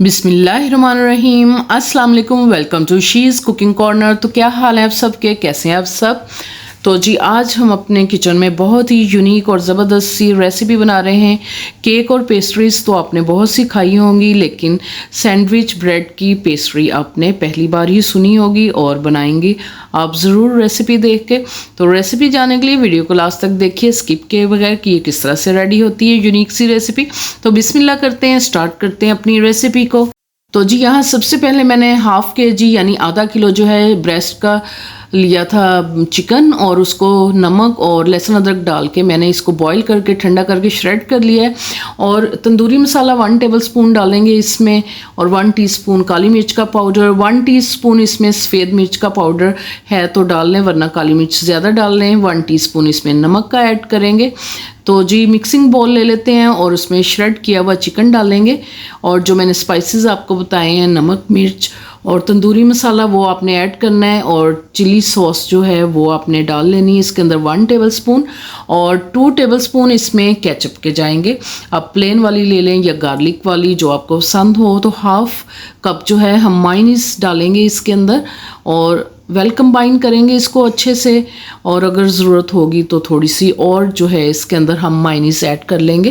बिस्मिल्लाहिर्रहमानिर्रहीम। अस्सलाम वालेकुम। Welcome to she's cooking corner. तो क्या हाल है आप सबके, कैसे हैं आप सब। तो जी आज हम अपने किचन में बहुत ही यूनिक और ज़बरदस्त सी रेसिपी बना रहे हैं। केक और पेस्ट्रीज़ तो आपने बहुत सी खाई होंगी, लेकिन सैंडविच ब्रेड की पेस्ट्री आपने पहली बार ही सुनी होगी और बनाएंगी आप ज़रूर रेसिपी देख के। तो रेसिपी जानने के लिए वीडियो को लास्ट तक देखिए, स्किप किए बगैर कि ये किस तरह से रेडी होती है यूनिक सी रेसिपी। तो बिस्मिल्लाह करते हैं, स्टार्ट करते हैं अपनी रेसिपी को। तो जी यहाँ सबसे पहले मैंने हाफ़ kg यानी आधा किलो जो है ब्रेस्ट का लिया था चिकन, और उसको नमक और लहसुन अदरक डाल के मैंने इसको बॉईल करके ठंडा करके श्रेड कर लिया है। और तंदूरी मसाला 1 टेबलस्पून डालेंगे इसमें, और 1 टीस्पून काली मिर्च का पाउडर, 1 टीस्पून इसमें सफ़ेद मिर्च का पाउडर है तो डाल लें, वरना काली मिर्च ज़्यादा डाल लें। 1 टीस्पून इसमें नमक का ऐड करेंगे। तो जी मिक्सिंग बाउल ले लेते हैं और उसमें श्रेड किया हुआ चिकन डालेंगे, और जो मैंने स्पाइसेस आपको बताए हैं नमक, मिर्च और तंदूरी मसाला वो आपने ऐड करना है, और चिली सॉस जो है वो आपने डाल लेनी है इसके अंदर 1 टेबलस्पून, और 2 टेबलस्पून इसमें केचप के जाएंगे। आप प्लेन वाली ले लें या गार्लिक वाली, जो आपको पसंद हो। तो हाफ कप जो है हम मायोनीज डालेंगे इसके अंदर, और वेल कंबाइन करेंगे इसको अच्छे से, और अगर ज़रूरत होगी तो थोड़ी सी और जो है इसके अंदर हम मायोनीज़ ऐड कर लेंगे,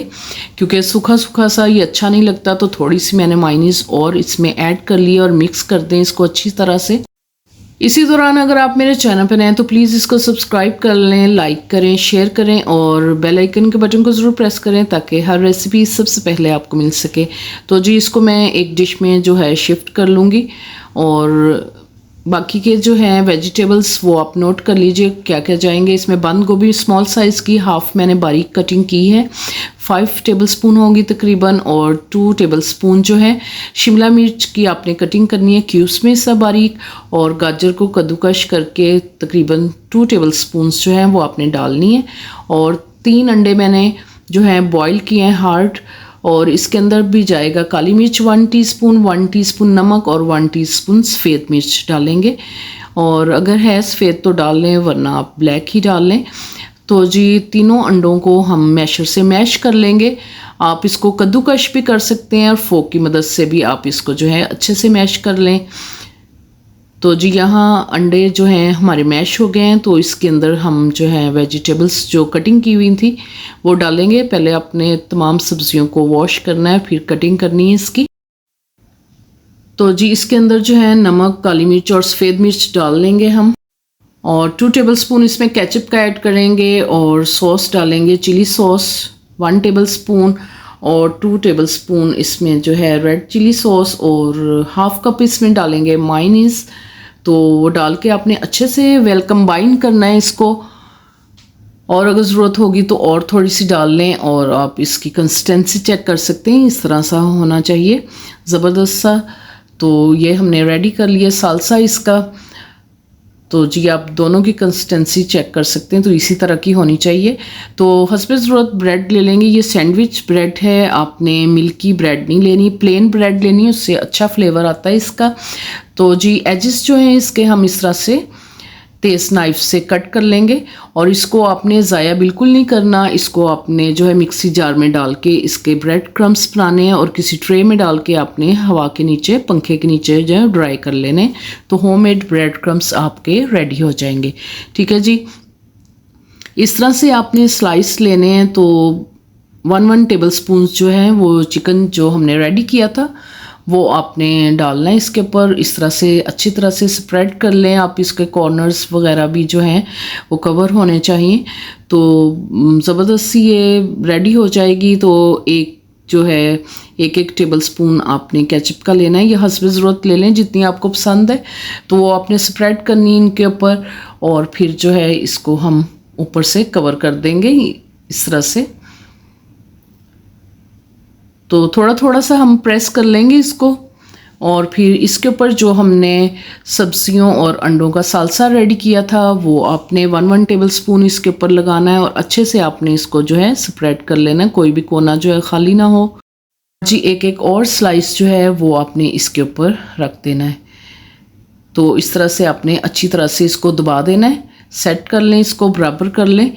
क्योंकि सूखा सूखा सा ये अच्छा नहीं लगता। तो थोड़ी सी मैंने मायोनीज़ और इसमें ऐड कर ली, और मिक्स कर दें इसको अच्छी तरह से। इसी दौरान अगर आप मेरे चैनल पर नए हैं तो प्लीज़ इसको सब्सक्राइब कर लें, लाइक करें, शेयर करें, और बेल आइकन के बटन को ज़रूर प्रेस करें ताकि हर रेसिपी सबसे पहले आपको मिल सके। तो जी इसको मैं एक डिश में जो है शिफ्ट कर लूँगी, और बाकी के जो हैं वेजिटेबल्स वो आप नोट कर लीजिए क्या क्या जाएंगे इसमें। बंद गोभी स्मॉल साइज़ की हाफ मैंने बारीक कटिंग की है, 5 टेबलस्पून होगी तकरीबन, और 2 टेबलस्पून जो है शिमला मिर्च की आपने कटिंग करनी है क्यूब्स में सब बारीक, और गाजर को कद्दूकश करके तकरीबन 2 टेबलस्पून जो हैं वो आपने डालनी है। और 3 अंडे मैंने जो है बॉयल किए हैं हार्ड, और इसके अंदर भी जाएगा काली मिर्च 1 टीस्पून, 1 टीस्पून नमक और 1 टीस्पून सफ़ेद मिर्च डालेंगे। और अगर है सफ़ेद तो डाल लें, वरना आप ब्लैक ही डाल लें। तो जी तीनों अंडों को हम मैशर से मैश कर लेंगे। आप इसको कद्दूकश भी कर सकते हैं, और फोक की मदद से भी आप इसको जो है अच्छे से मैश कर लें। तो जी यहाँ अंडे जो हैं हमारे मैश हो गए हैं, तो इसके अंदर हम जो है वेजिटेबल्स जो कटिंग की हुई थी वो डालेंगे। पहले अपने तमाम सब्जियों को वॉश करना है, फिर कटिंग करनी है इसकी। तो जी इसके अंदर जो है नमक, काली मिर्च और सफ़ेद मिर्च डाल लेंगे हम, और 2 टेबलस्पून इसमें केचप का ऐड करेंगे, और सॉस डालेंगे चिली सॉस 1 टेबलस्पून, और 2 टेबलस्पून इसमें जो है रेड चिली सॉस, और हाफ कप इसमें डालेंगे मायोनीज़। तो वो डाल के आपने अच्छे से वेल कंबाइन करना है इसको, और अगर ज़रूरत होगी तो और थोड़ी सी डाल लें, और आप इसकी कंसिस्टेंसी चेक कर सकते हैं, इस तरह सा होना चाहिए ज़बरदस्त सा। तो ये हमने रेडी कर लिया सालसा इसका। तो जी आप दोनों की कंसिस्टेंसी चेक कर सकते हैं, तो इसी तरह की होनी चाहिए। तो हस्बे ज़रूरत ब्रेड ले लेंगे। ये सैंडविच ब्रेड है, आपने मिल्की ब्रेड नहीं लेनी, प्लेन ब्रेड लेनी है, उससे अच्छा फ्लेवर आता है इसका। तो जी एजेस जो हैं इसके हम इस तरह से तेज़ नाइफ से कट कर लेंगे, और इसको आपने ज़ाया बिल्कुल नहीं करना। इसको आपने जो है मिक्सी जार में डाल के इसके ब्रेड क्रम्स बनाने हैं, और किसी ट्रे में डाल के आपने हवा के नीचे, पंखे के नीचे जो है ड्राई कर लेने। तो होममेड ब्रेड क्रम्स आपके रेडी हो जाएंगे। ठीक है जी, इस तरह से आपने स्लाइस लेने हैं। तो 1 टेबलस्पून जो है वो चिकन जो हमने रेडी किया था वो आपने डालना है इसके ऊपर। इस तरह से अच्छी तरह से स्प्रेड कर लें आप, इसके कॉर्नर्स वगैरह भी जो हैं वो कवर होने चाहिए। तो ज़बरदस्त सी ये रेडी हो जाएगी। तो एक जो है एक टेबलस्पून आपने केचप का लेना है, ये हस्बे ज़रूरत ले लें जितनी आपको पसंद है। तो वो आपने स्प्रेड करनी इनके ऊपर, और फिर जो है इसको हम ऊपर से कवर कर देंगे इस तरह से। तो थोड़ा थोड़ा सा हम प्रेस कर लेंगे इसको, और फिर इसके ऊपर जो हमने सब्जियों और अंडों का सालसा रेडी किया था वो आपने 1 टेबलस्पून इसके ऊपर लगाना है, और अच्छे से आपने इसको जो है स्प्रेड कर लेना है, कोई भी कोना जो है खाली ना हो। जी एक और स्लाइस जो है वो आपने इसके ऊपर रख देना है। तो इस तरह से आपने अच्छी तरह से इसको दबा देना है, सेट कर लें, इसको बराबर कर लें।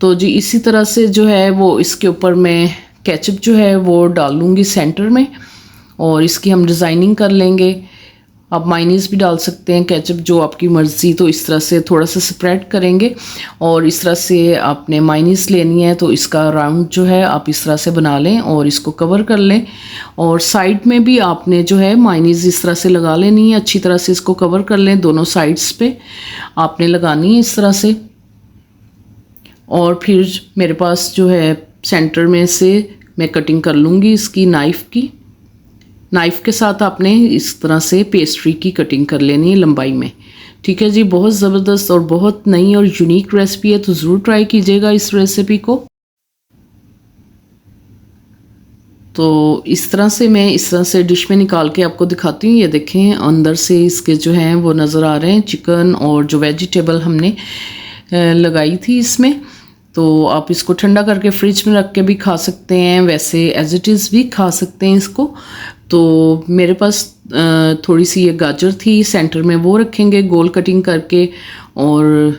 तो जी इसी तरह से जो है वो इसके ऊपर मैं केचप जो है वो डाल लूँगी सेंटर में और इसकी हम डिज़ाइनिंग कर लेंगे। आप मायनीज़ भी डाल सकते हैं, केचप जो आपकी मर्ज़ी। तो इस तरह से थोड़ा सा स्प्रेड करेंगे और इस तरह से आपने मायनीज़ लेनी है तो इसका राउंड जो है आप इस तरह से बना लें और इसको कवर कर लें। और साइड में भी आपने जो है मायनीज़ इस तरह से लगा लेनी है, अच्छी तरह से इसको कवर कर लें। दोनों साइड्स पे आपने लगानी है इस तरह से। और फिर मेरे पास जो है सेंटर में से मैं कटिंग कर लूँगी इसकी नाइफ़ के साथ आपने इस तरह से पेस्ट्री की कटिंग कर लेनी है लंबाई में। ठीक है जी, बहुत ज़बरदस्त और बहुत नई और यूनिक रेसिपी है, तो ज़रूर ट्राई कीजिएगा इस रेसिपी को। तो इस तरह से डिश में निकाल के आपको दिखाती हूँ। ये देखें अंदर से इसके जो हैं वो नज़र आ रहे हैं चिकन और जो वेजिटेबल हमने लगाई थी इसमें। तो आप इसको ठंडा करके फ्रिज में रख के भी खा सकते हैं, वैसे एज इट इज़ भी खा सकते हैं इसको। तो मेरे पास थोड़ी सी ये गाजर थी सेंटर में, वो रखेंगे गोल कटिंग करके, और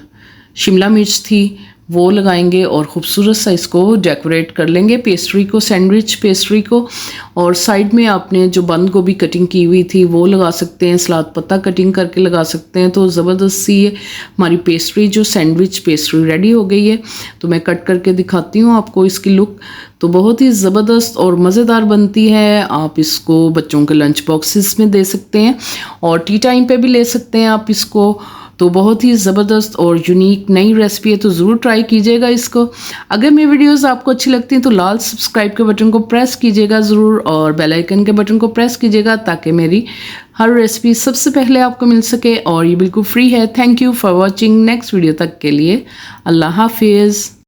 शिमला मिर्च थी वो लगाएंगे और ख़ूबसूरत सा इसको डेकोरेट कर लेंगे पेस्ट्री को, सैंडविच पेस्ट्री को। और साइड में आपने जो बंद गोभी कटिंग की हुई थी वो लगा सकते हैं, सलाद पत्ता कटिंग करके लगा सकते हैं। तो ज़बरदस्त सी ये हमारी पेस्ट्री जो सैंडविच पेस्ट्री रेडी हो गई है। तो मैं कट करके दिखाती हूँ आपको इसकी लुक। तो बहुत ही ज़बरदस्त और मज़ेदार बनती है। आप इसको बच्चों के लंच बॉक्सेस में दे सकते हैं और टी टाइम पे भी ले सकते हैं आप इसको। तो बहुत ही ज़बरदस्त और यूनिक नई रेसिपी है, तो ज़रूर ट्राई कीजिएगा इसको। अगर मेरी वीडियोस आपको अच्छी लगती हैं तो लाल सब्सक्राइब के बटन को प्रेस कीजिएगा ज़रूर और बेल आइकन के बटन को प्रेस कीजिएगा ताकि मेरी हर रेसिपी सबसे पहले आपको मिल सके। और ये बिल्कुल फ्री है। Thank you for watching. Next video तक के लिए अल्लाह हाफिज़।